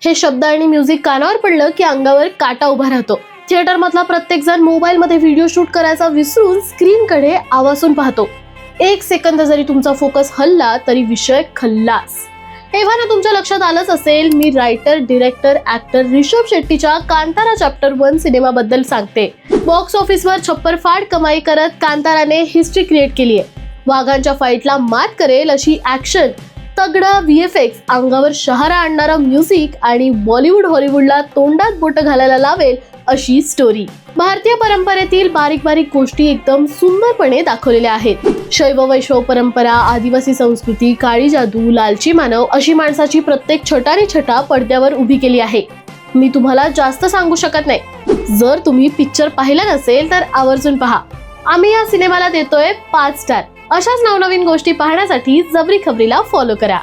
हे शब्द आणि म्युझिक कानावर पडलं की अंगावर काटा उभा राहतो. थिएटर मधला प्रत्येक जण मोबाईल मध्ये व्हिडिओ शूट करायचा विसरून स्क्रीन कडे आवासून पाहतो. एक सेकंद जरी तुमचा फोकस हलला तरी विषय खल्लास. तेव्हा ना तुमच्या लक्षात आलंच असेल, मी रायटर, डिरेक्टर, ऍक्टर ऋषभ शेट्टीच्या कांतारा चॅप्टर 1 सिनेमाबद्दल सांगते. बॉक्स ऑफिसवर छप्परफाड कमाई करत कांताराने हिस्ट्री क्रिएट केली आहे. वाघांच्या फाईटला मात करेल अशी ऍक्शन, तगडा VFX, अंगावर शहारा आणणारा म्युझिक आणि बॉलिवूड हॉलिवूडला तोंडात बोट घालायला लावेल अशी स्टोरी. भारतीय परंपरेतील बारीक बारीक गोष्टी एकदम सुंदरपणे दाखवलेल्या आहेत. शैव वैष्णव परंपरा, आदिवासी संस्कृती, काळी जादू, लालची मानव अशी माणसाची प्रत्येक छटारी छटा पडद्यावर उभी केली आहे. मी तुम्हाला जास्त सांगू शकत नाही. जर तुम्ही पिक्चर पाहिला नसेल तर आवर्जून पहा. आम्ही या सिनेमाला देतोय 5 स्टार. अशाच नवनवीन गोष्टी पाहण्यासाठी जबरी खबरीला फॉलो करा.